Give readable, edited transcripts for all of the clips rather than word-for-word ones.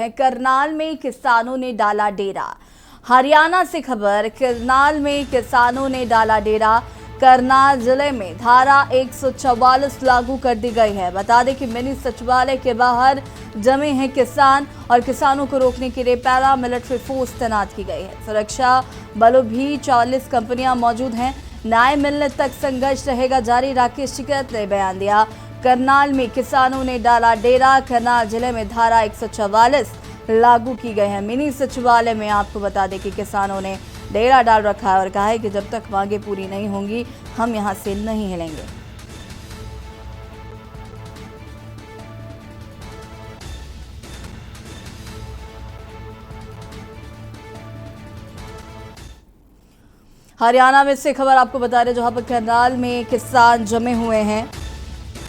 हैं। करनाल में किसानों ने डाला डेरा। हरियाणा से खबर, करनाल में किसानों ने डाला डेरा। करनाल जिले में धारा 144 लागू कर दी गई है। बता दें कि मिनी सचिवालय के बाहर जमे हैं किसान और किसानों को रोकने के लिए पैरा मिलिट्री फोर्स तैनात की गई है। सुरक्षा बलों भी 40 कंपनियां मौजूद हैं। न्याय मिलने तक संघर्ष रहेगा जारी, राकेश टिकैत ने बयान दिया। करनाल में किसानों ने डाला डेरा। करनाल जिले में धारा 144 लागू की गई है। मिनी सचिवालय में आपको बता दें कि किसानों ने डेरा डाल रखा है और कहा है कि जब तक मांगे पूरी नहीं होंगी हम यहां से नहीं हिलेंगे। हरियाणा में से खबर आपको बता रहे, जहां पर करनाल में किसान जमे हुए हैं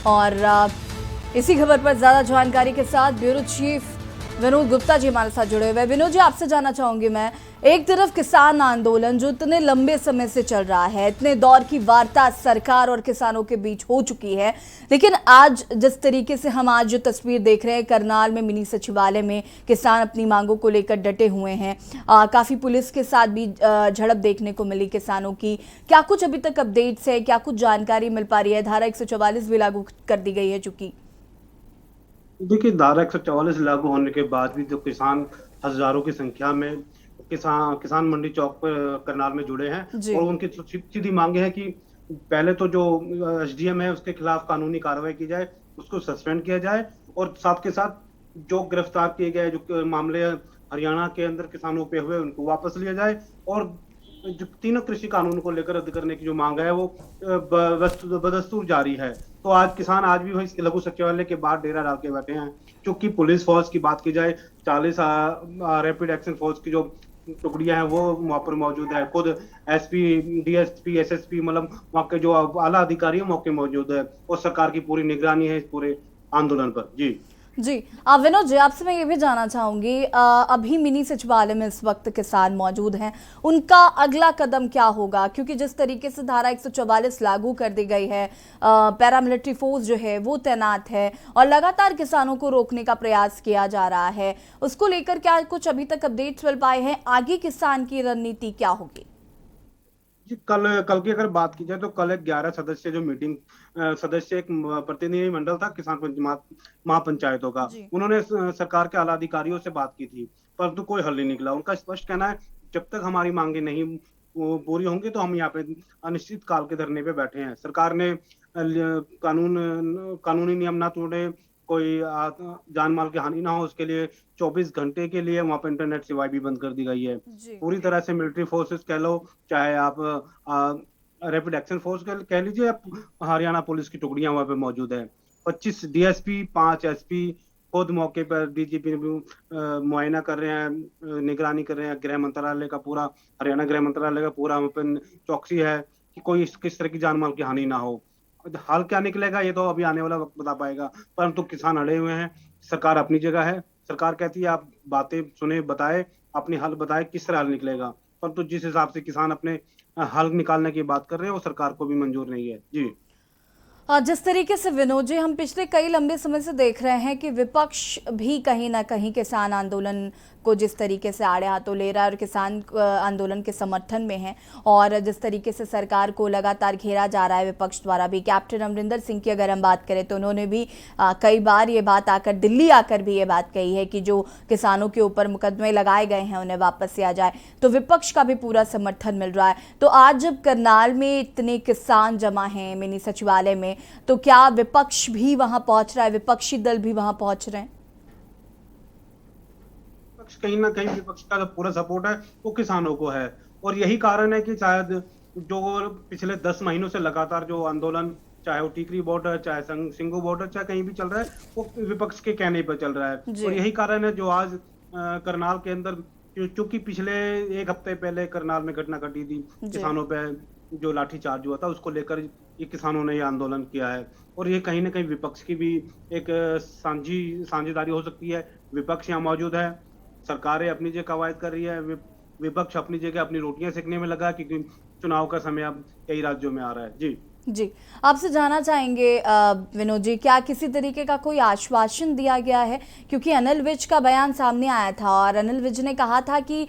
और इसी खबर पर ज्यादा जानकारी के साथ ब्यूरो चीफ विनोद गुप्ता जी हमारे साथ जुड़े हुए हैं। विनोद जी, आपसे जानना चाहूंगी मैं, एक तरफ किसान आंदोलन जो इतने लंबे समय से चल रहा है, इतने दौर की वार्ता सरकार और किसानों के बीच हो चुकी है, लेकिन आज जिस तरीके से हम आज जो तस्वीर देख रहे हैं, करनाल में मिनी सचिवालय में किसान अपनी मांगों को लेकर डटे हुए हैं। काफी पुलिस के साथ भी झड़प देखने को मिली किसानों की। क्या कुछ अभी तक अपडेट्स है, क्या कुछ जानकारी मिल पा रही है? धारा 144 भी लागू कर दी गई है चूंकि। देखिए, धारा 144 लागू होने के बाद भी जो किसान हजारों की संख्या में किसान मंडी चौक पर करनाल में जुड़े हैं और जी। उनकी सीधी मांगे हैं कि पहले तो जो एसडीएम है उसके खिलाफ कानूनी कार्रवाई की जाए, उसको सस्पेंड किया जाए और साथ के साथ जो गिरफ्तार किए गए जो मामले हरियाणा के अंदर किसानों पे हुए उनको वापस लिया जाए और जो तीनों कृषि कानून को लेकर रद्द करने की जो मांग है वो बदस्तूर जारी है। तो आज किसान आज भी वही लघु सचिवालय के बाहर डेरा डाल के बैठे हैं। क्योंकि पुलिस फोर्स की बात की जाए, 40 रैपिड एक्शन फोर्स की जो टुकड़ियां हैं वो वहां पर मौजूद है। खुद एसपी, डीएसपी, एसएसपी मतलब वहां के जो आला अधिकारी है मौके मौजूद है और सरकार की पूरी निगरानी है इस पूरे आंदोलन पर। जी जी। विनोद जी, आपसे मैं ये भी जानना चाहूंगी, अभी मिनी सचिवालय में इस वक्त किसान मौजूद हैं, उनका अगला कदम क्या होगा? क्योंकि जिस तरीके से धारा 144 लागू कर दी गई है, पैरामिलिट्री फोर्स जो है वो तैनात है और लगातार किसानों को रोकने का प्रयास किया जा रहा है, उसको लेकर क्या कुछ अभी तक अपडेट्स मिल पाए हैं? आगे किसान की रणनीति क्या होगी? जी, कल की अगर बात की जाए तो कल एक 11 सदस्य जो मीटिंग सदस्य एक प्रतिनिधि मंडल था किसान महापंचायतों का, जी। उन्होंने सरकार के आला अधिकारियों से बात की थी, परंतु कोई हल नहीं निकला। उनका स्पष्ट कहना है जब तक हमारी मांगे नहीं पूरी होंगी तो हम यहाँ पे अनिश्चित काल के धरने पे बैठे हैं। सरकार ने कानूनी नियम ना तोड़े, कोई जान माल की हानि ना हो, उसके लिए 24 घंटे के लिए वहां पर इंटरनेट सेवाएं भी बंद कर दी गई है। जी। पूरी तरह से मिलिट्री फोर्सेस कह लो, चाहे आप रैपिड एक्शन फोर्स कह लीजिए, हरियाणा पुलिस की टुकड़ियां वहां पे मौजूद है। 25 डीएसपी, 5 एसपी खुद मौके पर डीजीपी मुआयना कर रहे हैं, निगरानी कर रहे हैं। गृह मंत्रालय का पूरा, हरियाणा गृह मंत्रालय का पूरा वहां पर चौकसी है कि कोई किस तरह की जान माल की हानि ना हो। हाल क्या निकलेगा ये तो अभी आने वाला वक्त बता पाएगा, परंतु किसान अड़े हुए हैं। सरकार अपनी जगह है, सरकार कहती है आप बातें सुने, बताए, अपनी हल बताए किस तरह हल निकलेगा, परंतु जिस हिसाब से किसान अपने हल निकालने की बात कर रहे हैं वो सरकार को भी मंजूर नहीं है। जी जिस तरीके से विनोद जी, हम पिछले कई लंबे समय से देख रहे हैं कि विपक्ष भी कहीं ना कहीं किसान आंदोलन को जिस तरीके से आड़े हाथों ले रहा है और किसान आंदोलन के समर्थन में है, और जिस तरीके से सरकार को लगातार घेरा जा रहा है विपक्ष द्वारा भी। कैप्टन अमरिंदर सिंह की अगर हम बात करें तो उन्होंने भी कई बार ये बात आकर, दिल्ली आकर भी ये बात कही है कि जो किसानों के ऊपर मुकदमे लगाए गए हैं उन्हें वापस लिया जाए। तो विपक्ष का भी पूरा समर्थन मिल रहा है। तो आज जब करनाल में इतने किसान जमा हैं मिनी सचिवालय में, तो क्या विपक्ष भी वहां पहुंच रहा है, विपक्षी दल भी वहां पहुंच रहे हैं? विपक्ष कहीं ना कहीं, विपक्ष का जो पूरा सपोर्ट है वो किसानों को है और यही कारण है कि शायद जो पिछले 10 महीनों से लगातार जो आंदोलन, चाहे वो टीकरी बॉर्डर, चाहे सिंगू बॉर्डर, चाहे कहीं भी चल रहा है, वो विपक्ष के कहने पर चल रहा है। और जी। यही कारण है जो आज करनाल के अंदर, चूंकि पिछले एक हफ्ते पहले करनाल में घटना घटी थी, जी। किसानों पे जो लाठीचार्ज हुआ था, उसको लेकर ये किसानों ने ये आंदोलन किया है। और ये कहीं ना कहीं विपक्ष की भी एक साझेदारी हो सकती है। विपक्ष यहाँ मौजूद है, सरकारें अपनी जगह कवायद कर रही है, विपक्ष अपनी जगह अपनी रोटियां सेकने में लगा, क्योंकि चुनाव का समय अब कई राज्यों में आ रहा है। जी जी, आपसे जानना चाहेंगे विनोद जी, क्या किसी तरीके का कोई आश्वासन दिया गया है? क्योंकि अनिल विज का बयान सामने आया था और अनिल विज ने कहा था कि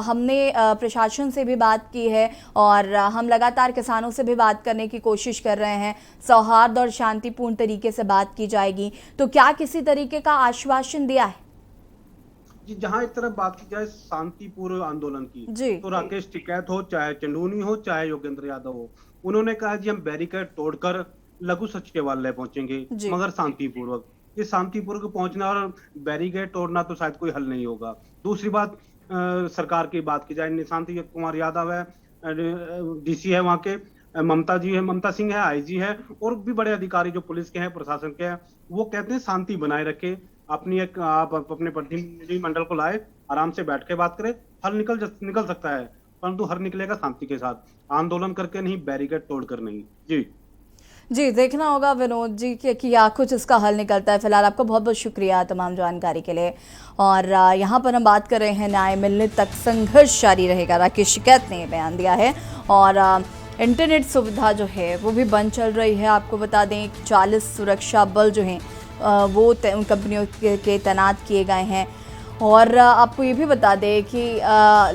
हमने प्रशासन से भी बात की है और हम लगातार किसानों से भी बात करने की कोशिश कर रहे हैं, सौहार्द और शांतिपूर्ण तरीके से बात की जाएगी। तो क्या किसी तरीके का आश्वासन दिया है? जी, जहां एक तरफ बात की जाए शांतिपूर्ण आंदोलन की, जी। तो राकेश टिकैत हो, चाहे चंदूनी हो, चाहे योगेंद्र यादव हो, उन्होंने कहा जी हम बैरिकेड तोड़कर लघु सचिवालय पहुंचेंगे, जी। मगर शांतिपूर्वक। ये शांतिपूर्वक पहुंचना और बैरिकेड तोड़ना तो शायद कोई हल नहीं होगा। दूसरी बात, सरकार की बात की जाए, निशांत कुमार यादव है, डीसी है वहां के, ममता जी है, ममता सिंह है, आईजी है, और भी बड़े अधिकारी जो पुलिस के हैं, प्रशासन के हैं, वो कहते हैं शांति बनाए रखे। अपनी एक आप अपने प्रतिनिधि मंडल को लाए, आराम से बैठ के बात करें, हल निकल सकता है, परंतु हल निकलेगा शांति के साथ, आंदोलन करके नहीं, बैरिकेड तोड़कर नहीं। जी जी, देखना होगा विनोद जी कि या कुछ इसका हल निकलता है। फिलहाल आपका बहुत बहुत शुक्रिया तमाम जानकारी के लिए। और यहाँ पर हम बात कर रहे हैं न्याय मिलने तक संघर्ष जारी रहेगा, राकेश टिकैत ने बयान दिया है। और इंटरनेट सुविधा जो है वो भी बंद चल रही है। आपको बता दें 40 सुरक्षा बल जो हैं वो उन कंपनियों के तैनात किए गए हैं। और आपको ये भी बता दें कि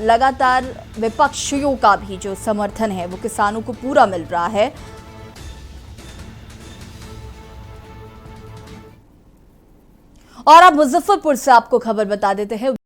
लगातार विपक्षियों का भी जो समर्थन है वो किसानों को पूरा मिल रहा है। और अब मुजफ्फरपुर से आपको खबर बता देते हैं।